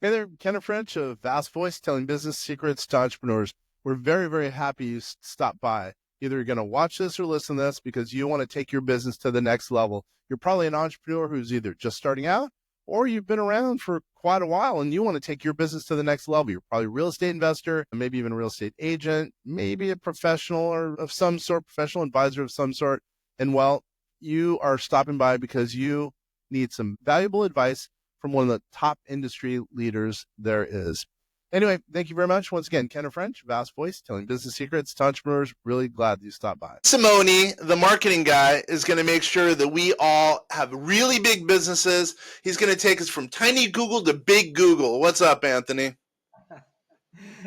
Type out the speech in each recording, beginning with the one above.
Hey there, Kenneth French of Vast Voice, telling business secrets to entrepreneurs. We're very, very happy you stopped by. Either you're going to watch this or listen to this because you want to take your business to the next level. You're probably an entrepreneur who's either just starting out or you've been around for quite a while and you want to take your business to the next level. You're probably a real estate investor, maybe even a real estate agent, maybe a professional or of some sort, professional advisor of some sort. And well, you are stopping by because you need some valuable advice from one of the top industry leaders there is. Anyway, thank you very much. Once again, Kenneth French, Vast Voice, telling business secrets to entrepreneurs. Really glad you stopped by. Simonie, the marketing guy, is going to make sure that we all have really big businesses. He's going to take us from tiny Google to big Google. What's up, Anthony?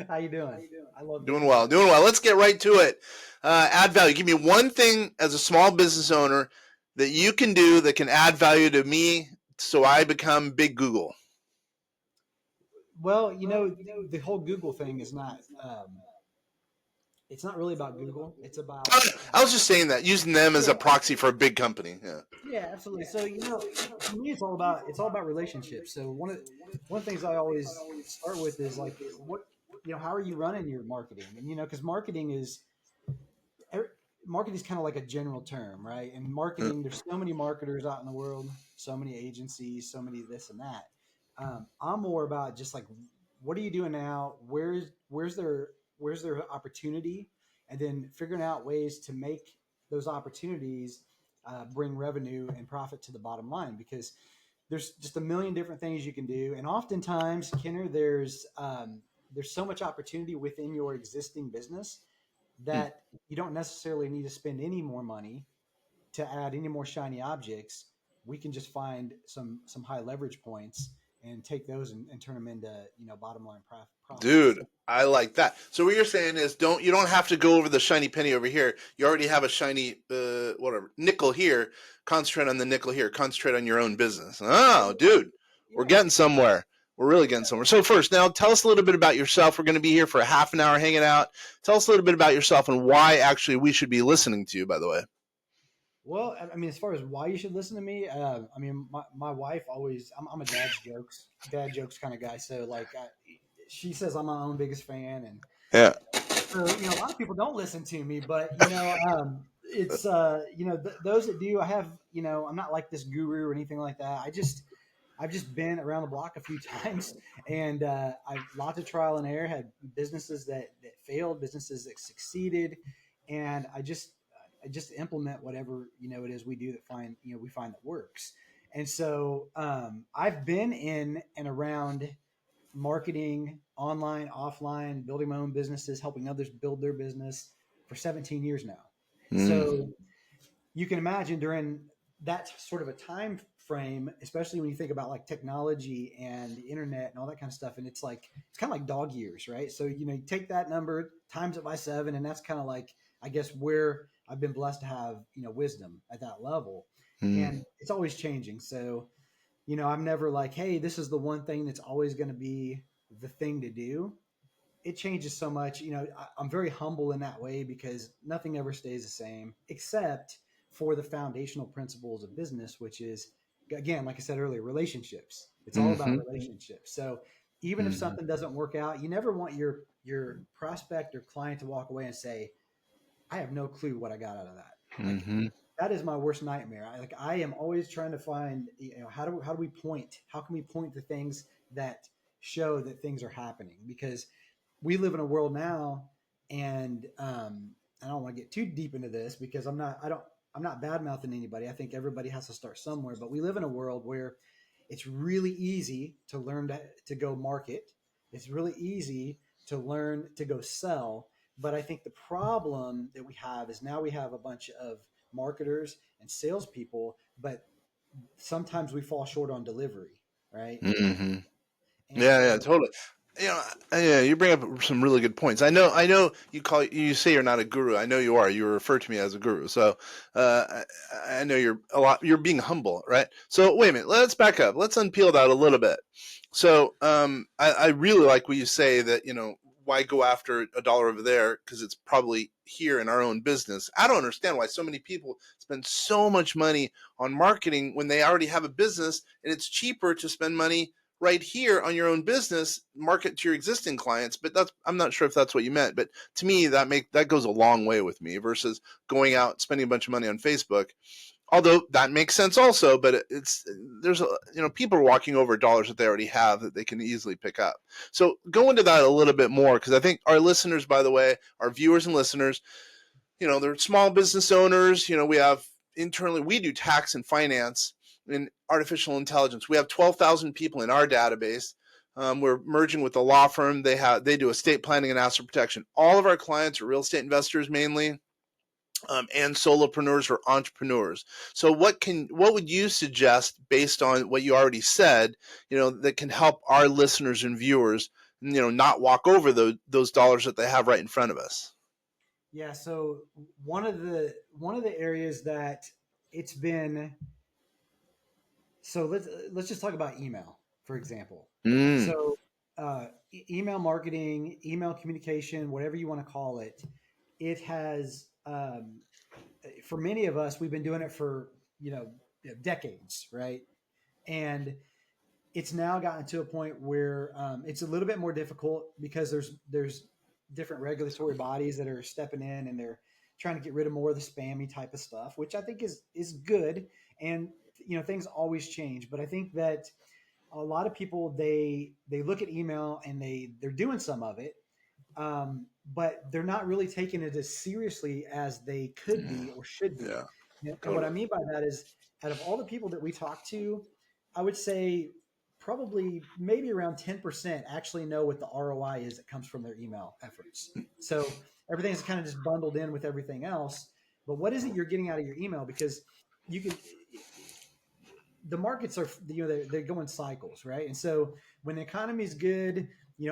How you doing? I love doing well. Let's get right to it. Add value. Give me one thing as a small business owner that you can do that can add value to me so I become big Google. Well, the whole Google thing is not. It's not really about Google. It's about. I was just saying that, using them as a proxy for a big company. Yeah, absolutely. So for me, it's all about relationships. So one of the things I always start with is like, how are you running your marketing? And because marketing is kind of like a general term, right? And marketing, there's so many marketers out in the world, so many agencies, so many this and that. I'm more about just like, what are you doing now? Where's their opportunity, and then figuring out ways to make those opportunities bring revenue and profit to the bottom line. Because there's just a million different things you can do, and oftentimes, Kenner, there's so much opportunity within your existing business that you don't necessarily need to spend any more money to add any more shiny objects. We can just find some high leverage points and take those and turn them into bottom line profits. Dude, I like that. So what you're saying is you don't have to go over the shiny penny over here. You already have a shiny nickel here. Concentrate on the nickel here. Concentrate on your own business. Oh, dude, we're getting somewhere. We're really getting somewhere. So first, now tell us a little bit about yourself. We're going to be here for a half an hour hanging out. Tell us a little bit about yourself and why actually we should be listening to you, by the way. Well, I mean, as far as why you should listen to me, I mean, my wife always, I'm a dad jokes kind of guy. So like, she says I'm my own biggest fan, and yeah. So a lot of people don't listen to me, but it's those that do, I have I'm not like this guru or anything like that. I've just been around the block a few times, and I've lots of trial and error. Had businesses that failed, businesses that succeeded, and I just implement whatever it is we do that we find that works. And so I've been in and around marketing, online, offline, building my own businesses, helping others build their business for 17 years now. So you can imagine during that sort of a time frame, especially when you think about like technology and the internet and all that kind of stuff. And it's kind of like dog years, right? So, you take that number, times it by 7, and that's kind of like, I guess, where I've been blessed to have, wisdom at that level. And it's always changing. So, I'm never like, hey, this is the one thing that's always going to be the thing to do. It changes so much. I'm very humble in that way because nothing ever stays the same except for the foundational principles of business, which is, again, like I said earlier, relationships. It's all about relationships. So even if something doesn't work out, you never want your prospect or client to walk away and say, I have no clue what I got out of that. That is my worst nightmare. I am always trying to find, how do we point? How can we point to things that show that things are happening? Because we live in a world now, and I don't want to get too deep into this because I'm not bad mouthing anybody. I think everybody has to start somewhere, but we live in a world where it's really easy to learn to go market. It's really easy to learn to go sell. But I think the problem that we have is now we have a bunch of marketers and salespeople, but sometimes we fall short on delivery, right? Yeah, totally. Yeah, you bring up some really good points. I know you say you're not a guru. I know you are. You refer to me as a guru. So I know you're being humble, right? So wait a minute, let's back up. Let's unpeel that a little bit. So I really like what you say that, why go after a dollar over there? Because it's probably here in our own business. I don't understand why so many people spend so much money on marketing when they already have a business, and it's cheaper to spend money right here on your own business, market to your existing clients. But I'm not sure if that's what you meant, but to me, that goes a long way with me versus going out, spending a bunch of money on Facebook. Although that makes sense also, but there's people are walking over dollars that they already have that they can easily pick up. So go into that a little bit more, because I think our listeners, by the way, our viewers and listeners, they're small business owners. We have internally, we do tax and finance and artificial intelligence. We have 12,000 people in our database. We're merging with a law firm. They do estate planning and asset protection. All of our clients are real estate investors mainly. And solopreneurs or entrepreneurs. So what would you suggest based on what you already said, that can help our listeners and viewers, not walk over those dollars that they have right in front of us? Yeah. So one of the areas that it's been, so let's just talk about email, for example. So email marketing, email communication, whatever you want to call it, it has, for many of us, we've been doing it for, decades, right? And it's now gotten to a point where it's a little bit more difficult because there's different regulatory bodies that are stepping in, and they're trying to get rid of more of the spammy type of stuff, which I think is good. And things always change, but I think that a lot of people, they look at email and they're doing some of it, but they're not really taking it as seriously as they could be or should be. Yeah, And totally. what I mean by that is, out of all the people that we talk to, I would say probably maybe around 10% actually know what the ROI is that comes from their email efforts. So everything's kind of just bundled in with everything else. But what is it you're getting out of your email? Because the markets are, they go in cycles, right? And so when the economy is good,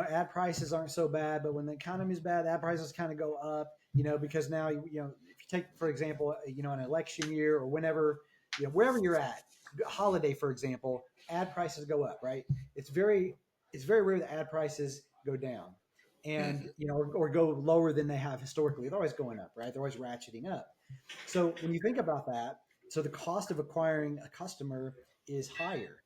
ad prices aren't so bad. But when the economy is bad, ad prices kind of go up, because now, if you take, for example, an election year or whenever, wherever you're at, holiday, for example, ad prices go up, right? It's very rare that ad prices go down and, or go lower than they have historically. They're always going up, right? They're always ratcheting up. So when you think about that, so the cost of acquiring a customer is higher.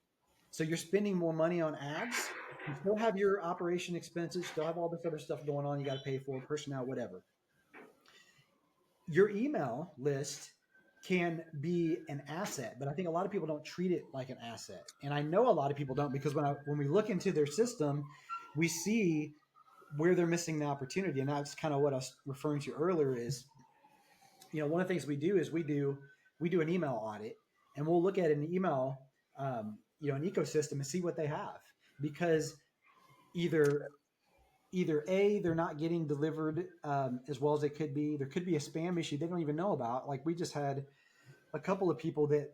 So you're spending more money on ads. You still have your operation expenses, still have all this other stuff going on. You got to pay for personnel, whatever. Your email list can be an asset, but I think a lot of people don't treat it like an asset. And I know a lot of people don't, because when we look into their system, we see where they're missing the opportunity. And that's kind of what I was referring to earlier is, one of the things we do is we do an email audit, and we'll look at an email, an ecosystem, and see what they have, because either A, they're not getting delivered as well as they could be. There could be a spam issue they don't even know about. Like, we just had a couple of people that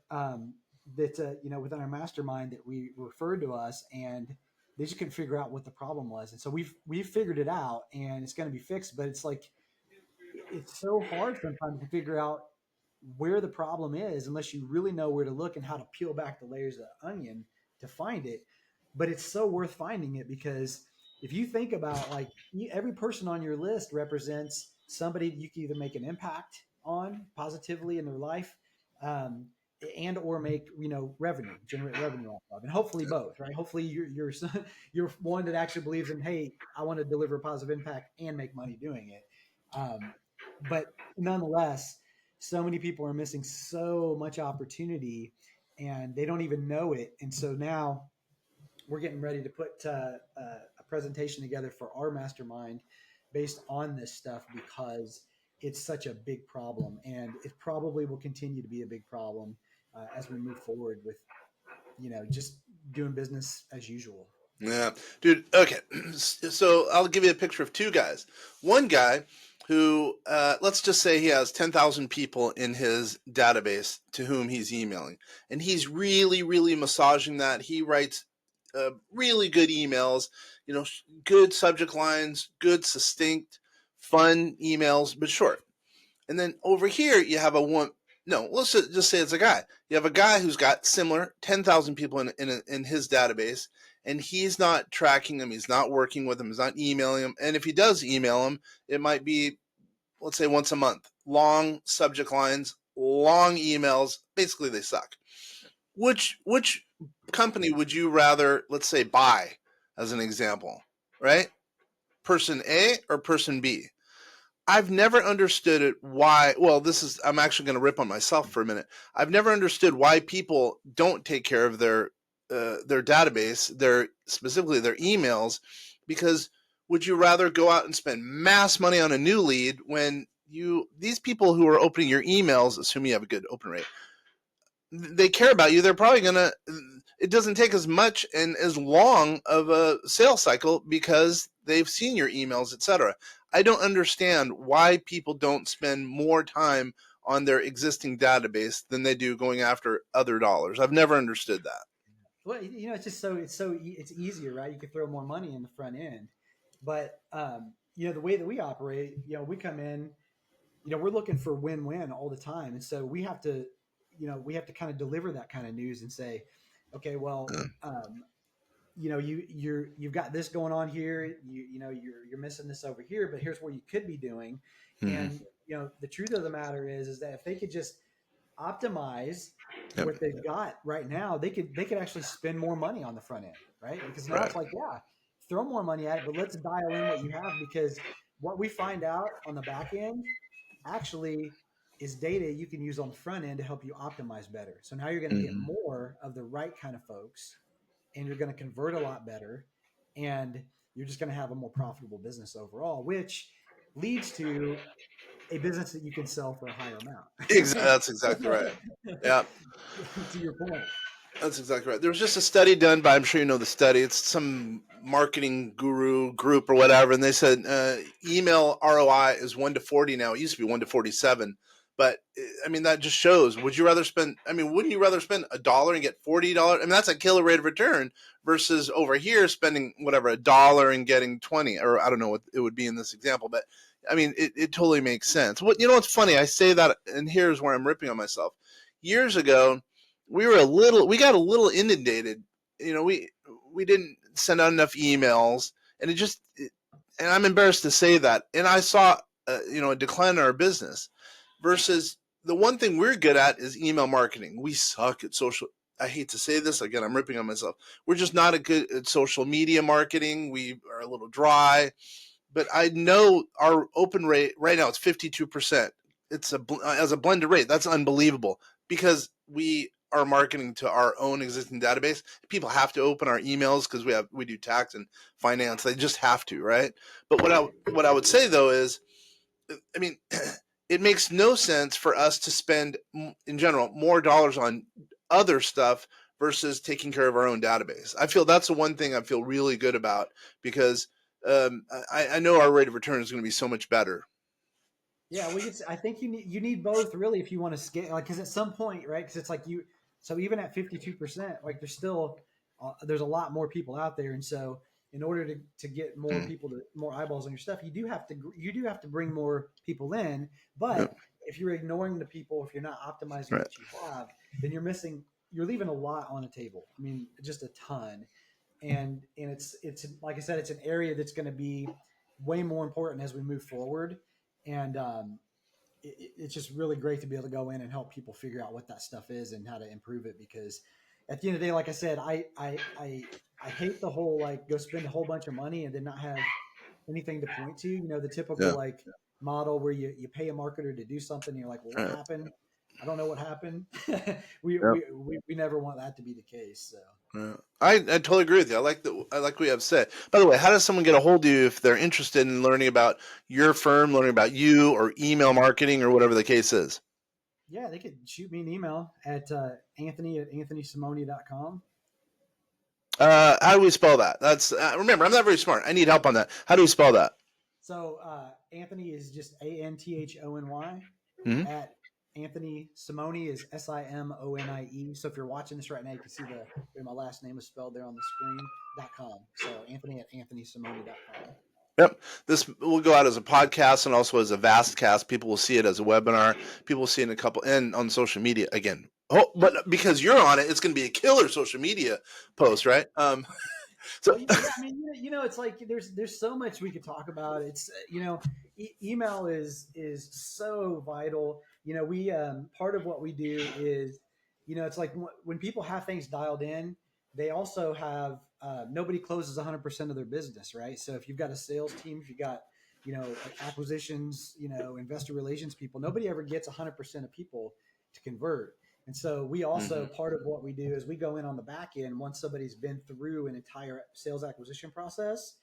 within our mastermind that we referred to us, and they just couldn't figure out what the problem was. And so we've figured it out, and it's going to be fixed. But it's like, it's so hard sometimes to figure out where the problem is unless you really know where to look and how to peel back the layers of the onion to find it. But it's so worth finding it, because if you think about, like, every person on your list represents somebody you can either make an impact on positively in their life, and or make generate revenue off of, and hopefully both, right? Hopefully you're one that actually believes in, hey, I want to deliver a positive impact and make money doing it. But nonetheless, so many people are missing so much opportunity, and they don't even know it. And so now we're getting ready to put a presentation together for our mastermind based on this stuff, because it's such a big problem, and it probably will continue to be a big problem as we move forward with, just doing business as usual. Yeah, dude. Okay, so I'll give you a picture of two guys. One guy who, let's just say he has 10,000 people in his database to whom he's emailing, and he's really, really massaging that. He writes really good emails, good subject lines, good, succinct, fun emails, but short. And then over here, you have let's just say it's a guy. You have a guy who's got similar 10,000 people in his database, and he's not tracking them. He's not working with them. He's not emailing them. And if he does email them, it might be, let's say, once a month. Long subject lines, long emails. Basically, they suck. which company would you rather, let's say, buy as an example, right? Person A or person B? I've never understood it why. Well, I'm actually going to rip on myself for a minute. I've never understood why people don't take care of their database, specifically their emails, because would you rather go out and spend mass money on a new lead when these people who are opening your emails, assuming you have a good open rate, they care about you. They're probably gonna. It doesn't take as much and as long of a sales cycle because they've seen your emails, etc. I don't understand why people don't spend more time on their existing database than they do going after other dollars. I've never understood that. Well, it's just it's easier, right? You could throw more money in the front end, but the way that we operate, we come in, we're looking for win-win all the time, and so we have to kind of deliver that kind of news and say, okay, well, you've got this going on here, you're missing this over here, but here's where you could be doing, and the truth of the matter is that if they could just optimize what they've got right now, they could actually spend more money on the front end, right? Because now it's like, yeah, throw more money at it, but let's dial in what you have, because what we find out on the back end actually is data you can use on the front end to help you optimize better. So now you're going to get more of the right kind of folks, and you're going to convert a lot better, and you're just going to have a more profitable business overall, which leads to a business that you can sell for a higher amount. That's exactly right. Yeah. To your point. That's exactly right. There was just a study done by, I'm sure you know the study. It's some marketing guru group or whatever, and they said email ROI is 1 to 40 now. It used to be 1 to 47, but I mean that just shows. Would you rather spend? I mean, wouldn't you rather spend $1 and get $40? I mean, that's a killer rate of return versus over here spending whatever $1 and getting 20, or I don't know what it would be in this example, but I mean, it totally makes sense. What's funny? I say that, and here's where I'm ripping on myself. Years ago, we got a little inundated. We didn't send out enough emails, and and I'm embarrassed to say that. And I saw, a decline in our business. Versus the one thing we're good at is email marketing. We suck at social. I hate to say this again. I'm ripping on myself. We're just not good at social media marketing. We are a little dry. But I know our open rate right now, it's 52%. It's as a blended rate. That's unbelievable because we are marketing to our own existing database. People have to open our emails because we do tax and finance. They just have to, right? But what I would say though is, I mean, it makes no sense for us to spend in general more dollars on other stuff versus taking care of our own database. I feel that's the one thing I feel really good about because I know our rate of return is going to be so much better. Yeah, I think you need both really if you want to scale. Like, because at some point, right? Because it's like so even at 52%, like there's a lot more people out there, and so in order to get more people more eyeballs on your stuff, you do have to bring more people in. But if you're ignoring the people, if you're not optimizing what you have, then you're leaving a lot on the table. I mean, just a ton. And it's like I said, it's an area that's going to be way more important as we move forward. And it's just really great to be able to go in and help people figure out what that stuff is and how to improve it. Because at the end of the day, like I said, I hate the whole like go spend a whole bunch of money and then not have anything to point to. The typical model where you pay a marketer to do something and you're like, well, what happened? I don't know what happened. we never want that to be the case. So. I totally agree with you. I like what you have said. By the way, how does someone get a hold of you if they're interested in learning about your firm, learning about you, or email marketing, or whatever the case is? Yeah, they could shoot me an email at Anthony@anthonysimonie.com. How do we spell that? That's remember, I'm not very smart. I need help on that. How do we spell that? So Anthony is just ANTHONY. Mm-hmm. At Anthony Simonie is SIMONIE. So if you're watching this right now, you can see my last name is spelled there on the screen.com. So Anthony at AnthonySimone.com. Yep. This will go out as a podcast and also as a vastcast. People will see it as a webinar. People will see it and on social media again. Oh, but because you're on it, it's going to be a killer social media post, right? So yeah, I mean, it's like there's so much we could talk about. It's email is so vital. We part of what we do is it's like when people have things dialed in, they also have nobody closes 100% of their business, right? So if you've got a sales team, if you got acquisitions, investor relations people, nobody ever gets 100% of people to convert. And so we also part of what we do is we go in on the back end once somebody's been through an entire sales acquisition process,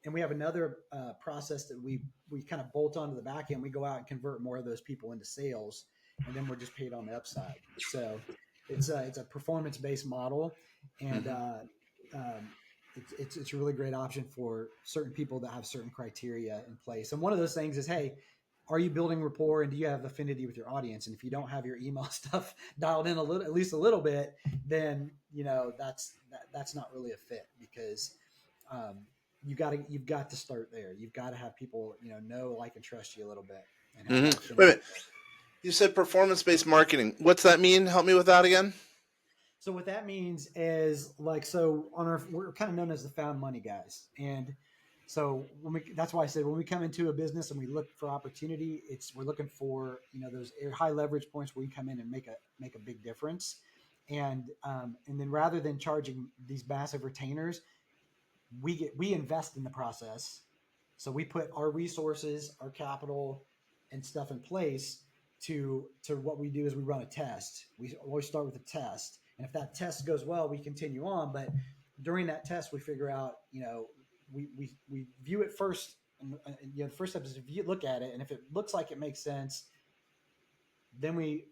and we have another process that we kind of bolt onto the back end. We go out and convert more of those people into sales, and then we're just paid on the upside. So it's a performance based model, and it's a really great option for certain people that have certain criteria in place. And one of those things is, hey, are you building rapport and do you have affinity with your audience? And if you don't have your email stuff dialed in at least a little bit, then that's not really a fit, because you've got to start there. You've got to have people know, like, and trust you a little bit. And Wait a minute. You said performance-based marketing. What's that mean? Help me with that again. So what that means is, like, we're kind of known as the found money guys. And so that's why I said when we come into a business and we look for opportunity, we're looking for, those high leverage points where you come in and make a big difference. And then rather than charging these massive retainers, we invest in the process. So we put our resources, our capital and stuff in place to what we do is we run a test. We always start with a test. And if that test goes well, we continue on. But during that test, we figure out, we view it first. And, the first step is if you look at it, and if it looks like it makes sense, then we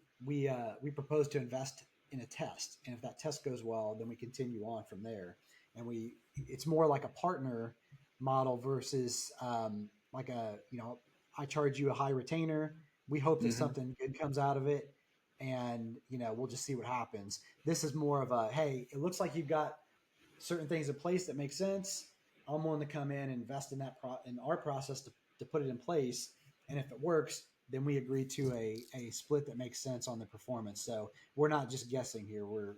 propose to invest in a test. And if that test goes well, then we continue on from there. And it's more like a partner model versus like I charge you a high retainer. We hope that something good comes out of it, and we'll just see what happens. This is more of a, hey, it looks like you've got certain things in place that make sense. I'm willing to come in and invest in in our process to put it in place, and if it works, then we agree to a split that makes sense on the performance. So we're not just guessing here. We're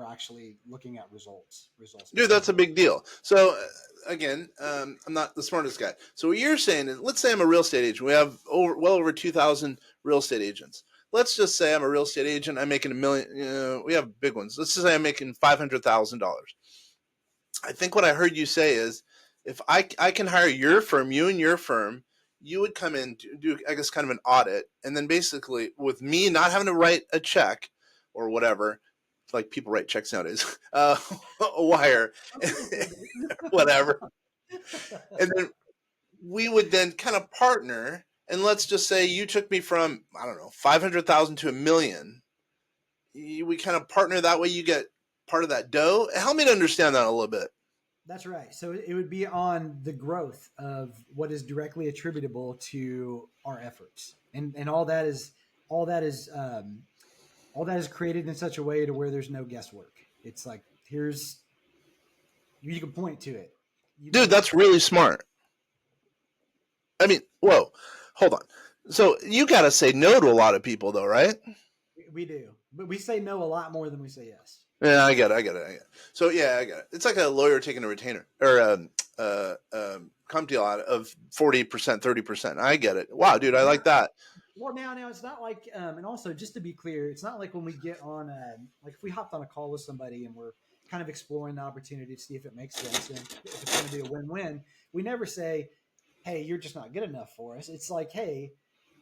actually looking at results. Dude, that's a big deal. So again, I'm not the smartest guy. So what you're saying is, let's say I'm a real estate agent. We have well over 2,000 real estate agents. Let's just say I'm a real estate agent. I'm making $1 million. We have big ones. Let's just say I'm making $500,000. I think what I heard you say is, if I can hire your firm, you and your firm, you would come in to do, I guess, kind of an audit, and then basically with me not having to write a check or whatever, like people write checks nowadays, a wire, whatever. And then we would then kind of partner. And let's just say you took me from, I don't know, 500,000 to $1 million. We kind of partner that way. You get part of that dough. Help me to understand that a little bit. That's right. So it would be on the growth of what is directly attributable to our efforts, and all that is created in such a way to where there's no guesswork. It's like, you can point to it. Dude, that's really smart. I mean, whoa, hold on. So you got to say no to a lot of people, though, right? We do, but we say no a lot more than we say yes. Yeah, I get it. So yeah, I get it. It's like a lawyer taking a retainer or comp deal out of 40%, 30%. I get it. Wow, dude, I like that. Well, now it's not like, and also just to be clear, it's not like when we get on, like if we hopped on a call with somebody and we're kind of exploring the opportunity to see if it makes sense and if it's going to be a win-win, we never say, hey, you're just not good enough for us. It's like, hey,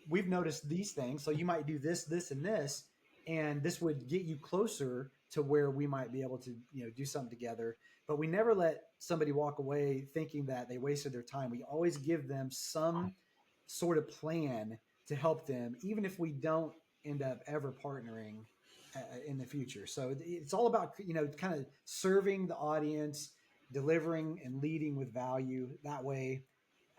we've noticed these things, so you might do this, this, and this, and this would get you closer to where we might be able to, do something together. But we never let somebody walk away thinking that they wasted their time. We always give them some sort of plan to help them, even if we don't end up ever partnering in the future. So it's all about, kind of serving the audience, delivering and leading with value. That way,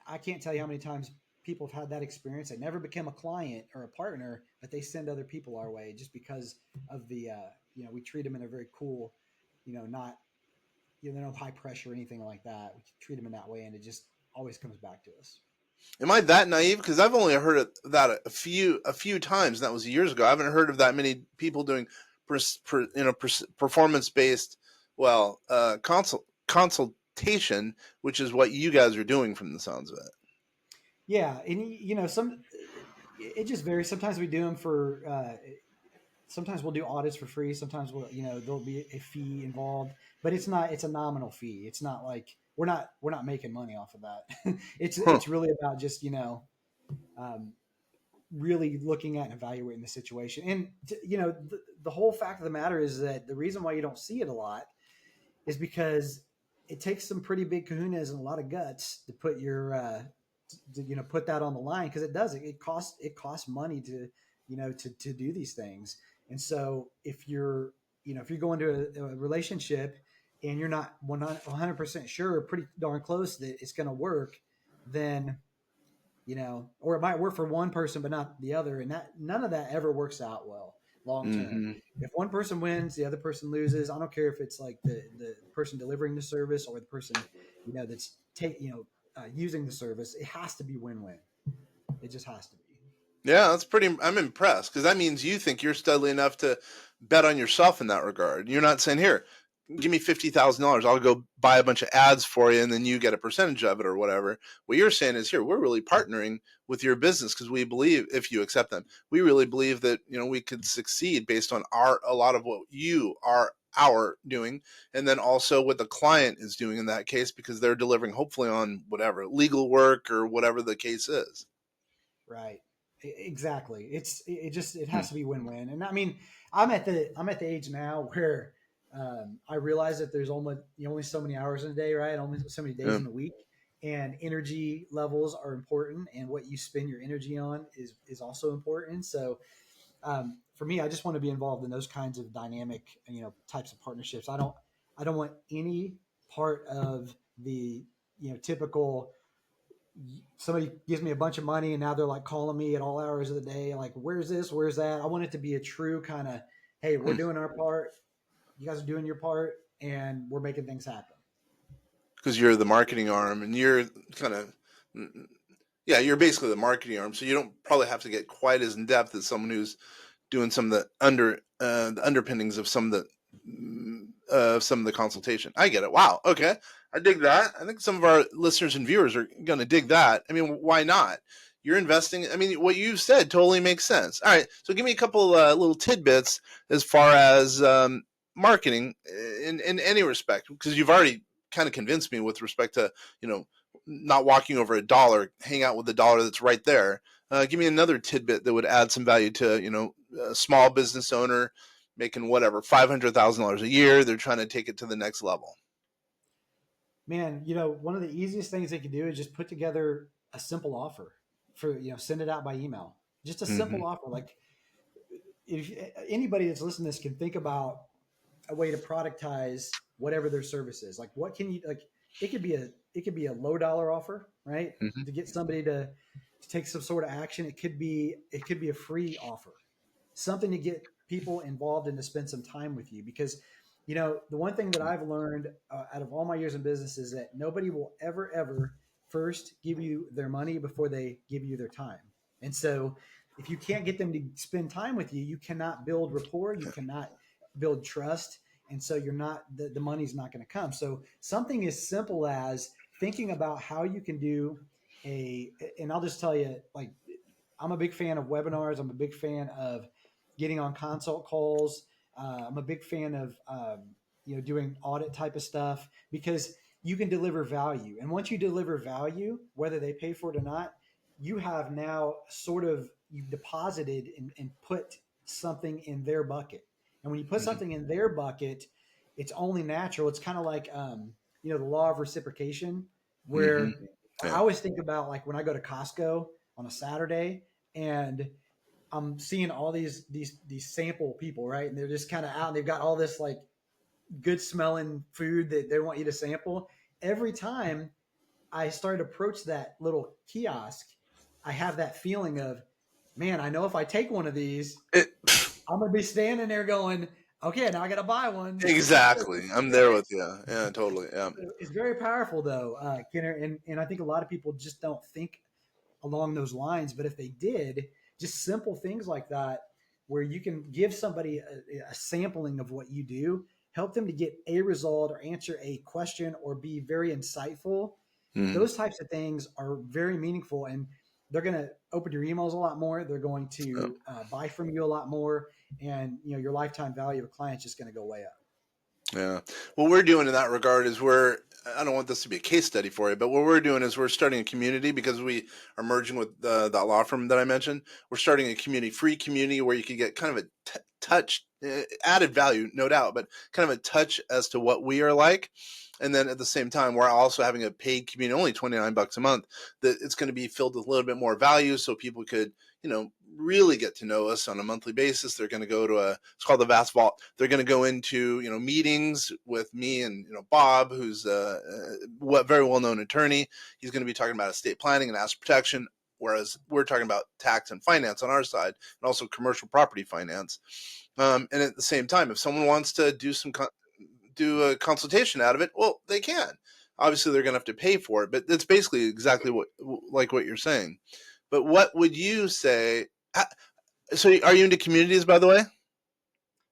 I can't tell you how many times people have had that experience. They never became a client or a partner, but they send other people our way just because of the, we treat them in a very cool, not, no high pressure or anything like that. We treat them in that way, and it just always comes back to us. Am I that naive? Because I've only heard of that a few times, and that was years ago. I haven't heard of that many people doing performance-based, consultation, which is what you guys are doing from the sounds of it. Yeah, and it just varies. Sometimes we do them for sometimes we'll do audits for free. Sometimes we'll, there'll be a fee involved, but it's a nominal fee. It's not like we're not making money off of that. Huh. It's really about just, um, really looking at and evaluating the situation. And, the whole fact of the matter is that the reason why you don't see it a lot is because it takes some pretty big kahunas and a lot of guts to put put that on the line. Cause it costs money to, to do these things. And so if you're going to a relationship and you're not 100% sure, pretty darn close that it's going to work, then, or it might work for one person, but not the other. And that none of that ever works out well long term. Mm-hmm. If one person wins, the other person loses. I don't care if it's like the person delivering the service or the person, that's using the service. It has to be win-win. It just has to be. Yeah, I'm impressed because that means you think you're studly enough to bet on yourself in that regard. You're not saying, here, give me $50,000. I'll go buy a bunch of ads for you and then you get a percentage of it or whatever. What you're saying is, here, we're really partnering with your business because we believe, if you accept them, we really believe that, we could succeed based on a lot of what you are doing, and then also what the client is doing in that case, because they're delivering hopefully on whatever legal work or whatever the case is. Right. Exactly. It Hmm. has to be win-win. And I mean, I'm at the age now where I realize that there's only so many hours in a day, right? Only so many days Yeah. in a week, and energy levels are important, and what you spend your energy on is also important. So for me, I just want to be involved in those kinds of dynamic, types of partnerships. I don't want any part of the typical somebody gives me a bunch of money and now they're like calling me at all hours of the day, like, where's this, where's that? I want it to be a true kind of, hey, we're doing our part, you guys are doing your part, and we're making things happen. Because you're the marketing arm and you're kind of, yeah, you're basically the marketing arm, so you don't probably have to get quite as in depth as someone who's doing some of the underpinnings of some of the consultation. I get it. Wow. Okay, I dig that. I think some of our listeners and viewers are going to dig that. I mean, why not? You're investing. I mean, what you said totally makes sense. All right, so give me a couple little tidbits as far as marketing in any respect, because you've already kind of convinced me with respect to not walking over a dollar, hang out with the dollar that's right there. Give me another tidbit that would add some value to a small business owner making whatever $500,000 a year. They're trying to take it to the next level. Man, one of the easiest things they can do is just put together a simple offer for, send it out by email. Just a Mm-hmm. simple offer. Like, if anybody that's listening to this can think about a way to productize whatever their service is. Like, what can you, like, it could be a low dollar offer, right? Mm-hmm. To get somebody to take some sort of action. It could be a free offer, something to get people involved and to spend some time with you. Because, the one thing that I've learned out of all my years in business is that nobody will ever first give you their money before they give you their time. And so if you can't get them to spend time with you, you cannot build rapport, you cannot build trust. And so the money's not going to come. So something as simple as thinking about how you can do and I'll just tell you, like, I'm a big fan of webinars. I'm a big fan of getting on consult calls. I'm a big fan of doing audit type of stuff, because you can deliver value. And once you deliver value, whether they pay for it or not, you have now you've deposited and put something in their bucket. And when you put something in their bucket, it's only natural. It's kind of like the law of reciprocation, Mm-hmm. where I Yeah. always think about, like, when I go to Costco on a Saturday and I'm seeing all these sample people, right? And they're just kind of out and they've got all this like good smelling food that they want you to sample. Every time I start to approach that little kiosk, I have that feeling of, man, I know if I take one of these, I'm gonna be standing there going, okay, now I got to buy one. Exactly. I'm there with you. Yeah, totally. Yeah. It's very powerful, though, Kenner, and I think a lot of people just don't think along those lines. But if they did, just simple things like that, where you can give somebody a sampling of what you do, help them to get a result or answer a question or be very insightful. Mm-hmm. Those types of things are very meaningful, and they're going to open your emails a lot more. They're going Yeah. to buy from you a lot more. and your lifetime value of a client is just going to go way up. Yeah. What we're doing in that regard is I don't want this to be a case study for you, but what we're doing is we're starting a community because we are merging with that law firm that I mentioned. We're starting a free community where you can get kind of a touch, added value, no doubt, but kind of a touch as to what we are like. And then at the same time, we're also having a paid community, only $29 a month, that it's going to be filled with a little bit more value so people could, really get to know us on a monthly basis. They're going to go to it's called the Vast Vault. They're going to go into, meetings with me and, Bob, who's a very well-known attorney. He's going to be talking about estate planning and asset protection, whereas we're talking about tax and finance on our side, and also commercial property finance. And at the same time, if someone wants to do a consultation out of it, well, they can. Obviously, they're going to have to pay for it, but it's basically exactly what you're saying. But what would you say? So are you into communities, by the way?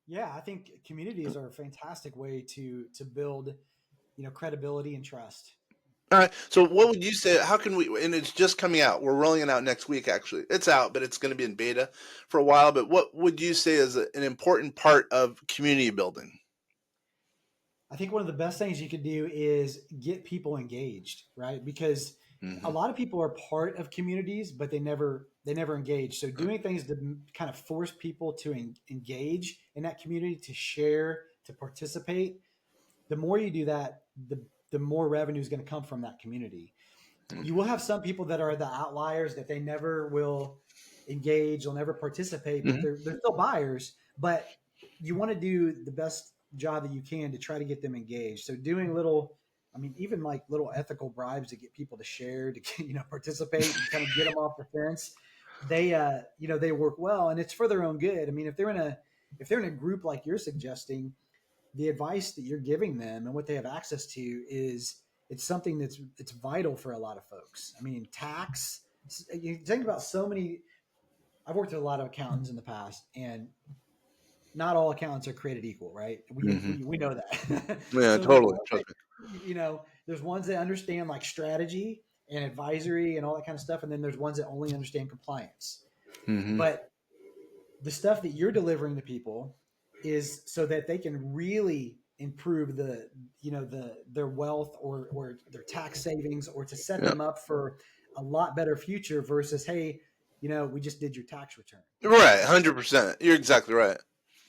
Yeah, I think communities are a fantastic way to build, credibility and trust. All right. So what would you say? How can we, and it's just coming out. We're rolling it out next week, actually. It's out, but it's going to be in beta for a while. But what would you say is an important part of community building? I think one of the best things you could do is get people engaged, right? Because a lot of people are part of communities, but they never engage. So doing things to kind of force people to engage in that community, to share, to participate. The more you do that, the more revenue is going to come from that community. You will have some people that are the outliers, that they never will engage, they'll never participate, but they're still buyers. But you want to do the best job that you can to try to get them engaged. So doing even like little ethical bribes to get people to share, to participate, and kind of get them off the fence. They work well, and it's for their own good. I mean, if they're in a group like you're suggesting, the advice that you're giving them and what they have access to it's something it's vital for a lot of folks. I mean, tax. You think about so many. I've worked with a lot of accountants in the past, and not all accountants are created equal, right? We know that. Yeah, So totally. Trust me. there's ones that understand like strategy and advisory and all that kind of stuff, and then there's ones that only understand compliance. But the stuff that you're delivering to people is so that they can really improve their wealth or their tax savings, or to set them up for a lot better future versus, hey, we just did your tax return. Right. 100%. You're exactly right.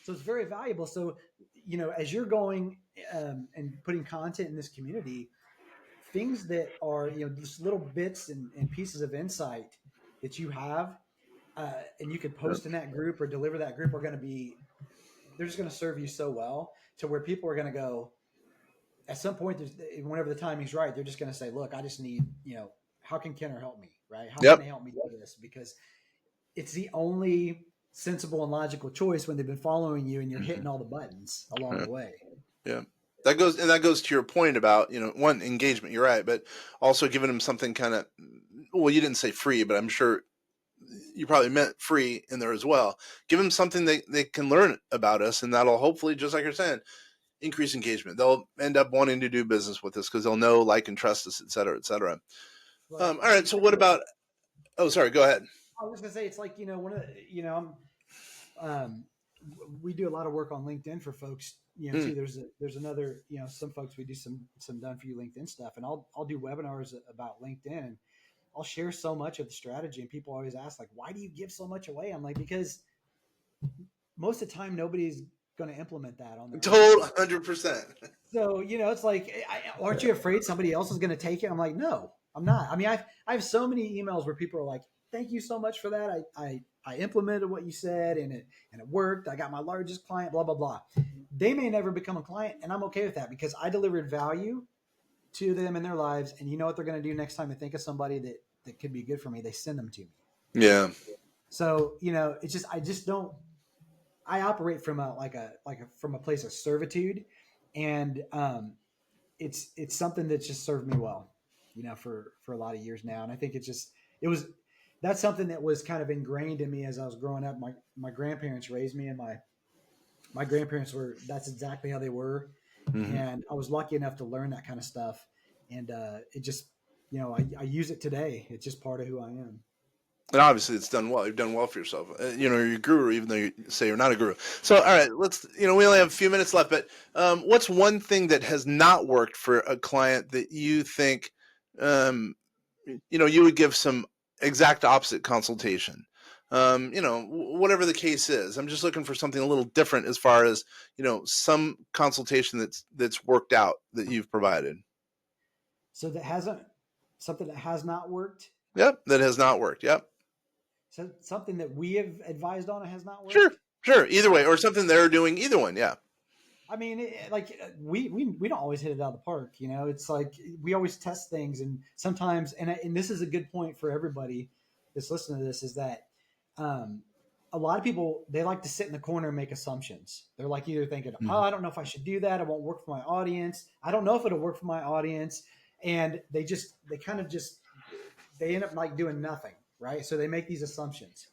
So it's very valuable. So, as you're going and putting content in this community, things that are, just little bits and pieces of insight that you have, and you could post in that group or deliver that group, they're just going to serve you so well to where people are going to go at some point. Whenever the timing's right, they're just going to say, look, I just need, how can Kenner help me? Right. How can they help me do this? Because it's the only sensible and logical choice when they've been following you and you're hitting all the buttons along the way. Yeah. That goes to your point about, one, engagement. You're right. But also giving them something kind of, well, you didn't say free, but I'm sure you probably meant free in there as well. Give them something they can learn about us, and that'll hopefully, just like you're saying, increase engagement. They'll end up wanting to do business with us because they'll know, like, and trust us, et cetera, et cetera. Right. All right. So what about, oh, sorry, go ahead. I was going to say, it's like, one of the, we do a lot of work on LinkedIn for folks, too. There's another, some folks, we do some done for you LinkedIn stuff, and I'll do webinars about LinkedIn, and I'll share so much of the strategy, and people always ask, like, why do you give so much away? I'm like, because most of the time nobody's going to implement that on their Total 100%. So, it's like, aren't you afraid somebody else is going to take it? I'm like, no, I'm not. I mean, I have so many emails where people are like, thank you so much for that. I implemented what you said, and it worked. I got my largest client, blah, blah, blah. They may never become a client, and I'm okay with that because I delivered value to them in their lives. And you know what they're going to do next time they think of somebody that could be good for me? They send them to me. Yeah. So, it's just, I operate from from a place of servitude, and it's something that's just served me well, for a lot of years now. And I think that's something that was kind of ingrained in me as I was growing up. My grandparents raised me, and my grandparents that's exactly how they were. And I was lucky enough to learn that kind of stuff. And it just, I use it today. It's just part of who I am. And obviously it's done well. You've done well for yourself. You're a guru, even though you say you're not a guru. So, all right, we only have a few minutes left, but what's one thing that has not worked for a client that you think, you would give some exact opposite consultation? Whatever the case is, I'm just looking for something a little different as far as, some consultation that's worked out that you've provided. So something that has not worked. Yep. That has not worked. Yep. So something that we have advised on has not worked. Sure. Either way, or something they're doing. Either one. Yeah. I mean, we don't always hit it out of the park. It's like we always test things, and sometimes, and this is a good point for everybody that's listening to this, is that a lot of people, they like to sit in the corner and make assumptions. They're like either thinking, oh, I don't know if I should do that. It won't work for my audience. I don't know if it'll work for my audience. And they end up like doing nothing. Right. So they make these assumptions.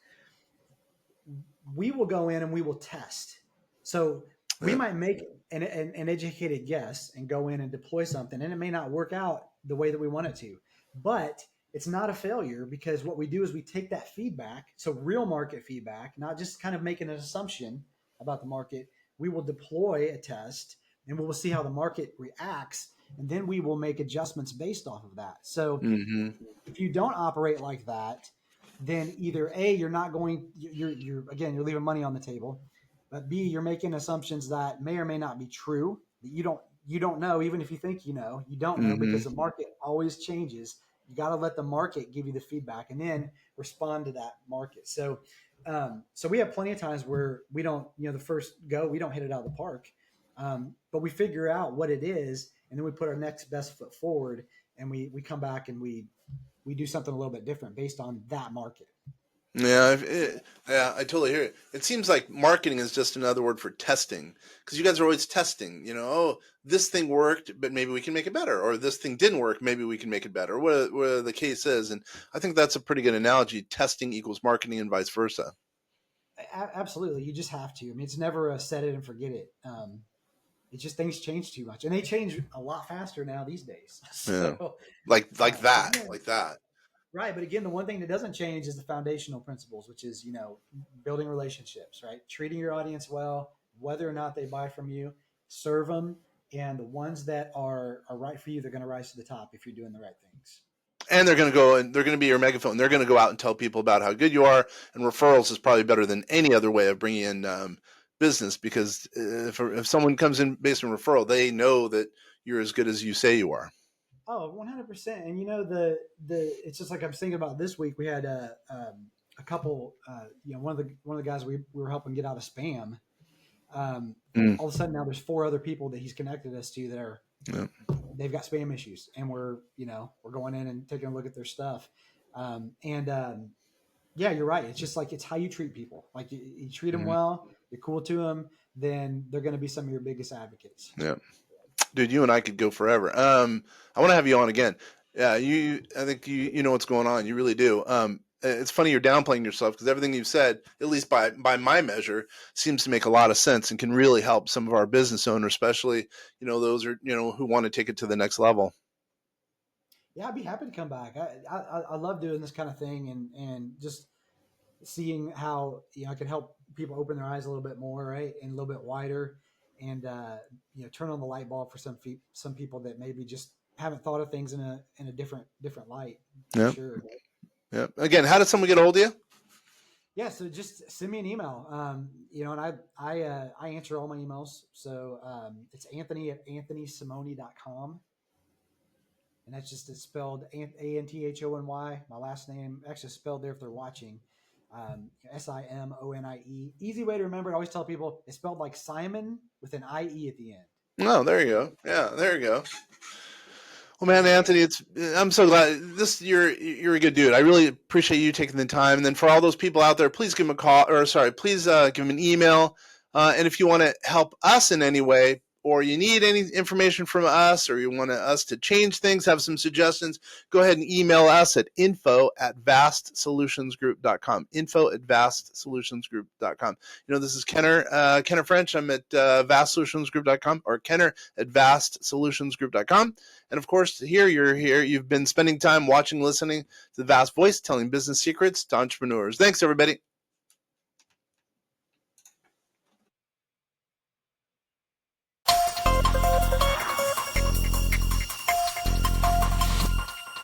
We will go in and we will test. So we might make an educated guess and go in and deploy something, and it may not work out the way that we want it to, but it's not a failure, because what we do is we take that feedback. So real market feedback, not just kind of making an assumption about the market. We will deploy a test and we will see how the market reacts. And then we will make adjustments based off of that. So if you don't operate like that, then either A, you're leaving money on the table, but B, you're making assumptions that may or may not be true, that you don't know. Even if you think you don't know, because the market always changes. You got to let the market give you the feedback and then respond to that market. So we have plenty of times where we don't, the first go, we don't hit it out of the park, but we figure out what it is, and then we put our next best foot forward, and we come back and we do something a little bit different based on that market. Yeah, I totally hear it. It seems like marketing is just another word for testing, because you guys are always testing. This thing worked, but maybe we can make it better, or this thing didn't work, maybe we can make it better, whatever the case is. And I think that's a pretty good analogy. Testing equals marketing, and vice versa. Absolutely, you just have to. I mean, it's never a set it and forget it. It's just things change too much, and they change a lot faster now these days. So, yeah. Like that. Right. But again, the one thing that doesn't change is the foundational principles, which is, building relationships, right? Treating your audience well, whether or not they buy from you, serve them. And the ones that are right for you, they're going to rise to the top if you're doing the right things. And they're going to go and they're going to be your megaphone. They're going to go out and tell people about how good you are. And referrals is probably better than any other way of bringing in business, because if someone comes in based on referral, they know that you're as good as you say you are. Oh, 100%. And it's just like I'm thinking about this week. We had a couple. One of the guys we were helping get out of spam. All of a sudden now there's 4 other people that he's connected us to that are they've got spam issues, and we're going in and taking a look at their stuff. Yeah, you're right. It's just like, it's how you treat people. Like you treat them well, you're cool to them, then they're going to be some of your biggest advocates. Yeah. Dude, you and I could go forever. I want to have you on again. Yeah, I think you know what's going on. You really do. It's funny you're downplaying yourself, because everything you've said, at least by my measure, seems to make a lot of sense and can really help some of our business owners, especially those who want to take it to the next level. Yeah, I'd be happy to come back. I love doing this kind of thing, and just seeing how I can help people open their eyes a little bit more, right, and a little bit wider. And turn on the light bulb for some people that maybe just haven't thought of things in a different light. Yeah. Sure. Yeah. Again, how does someone get a hold of you? Yeah. So just send me an email. And I answer all my emails. So it's Anthony@anthonysimonie.com. And that's just, it's spelled Anthony. My last name actually spelled there if they're watching. Simonie. Easy way to remember. I always tell people it's spelled like Simon with an IE at the end. Oh, there you go. Yeah, there you go. Well, man, Anthony, I'm so glad you're a good dude. I really appreciate you taking the time. And then for all those people out there, please give him a call, please give him an email. And if you want to help us in any way, or you need any information from us, or you want us to change things, have some suggestions, go ahead and email us at info@vastsolutionsgroup.com. info@vastsolutionsgroup.com. This is Kenner French. I'm at vastsolutionsgroup.com, or Kenner at vastsolutionsgroup.com. And of course, you're here. You've been spending time watching, listening to the Vast Voice, telling business secrets to entrepreneurs. Thanks, everybody.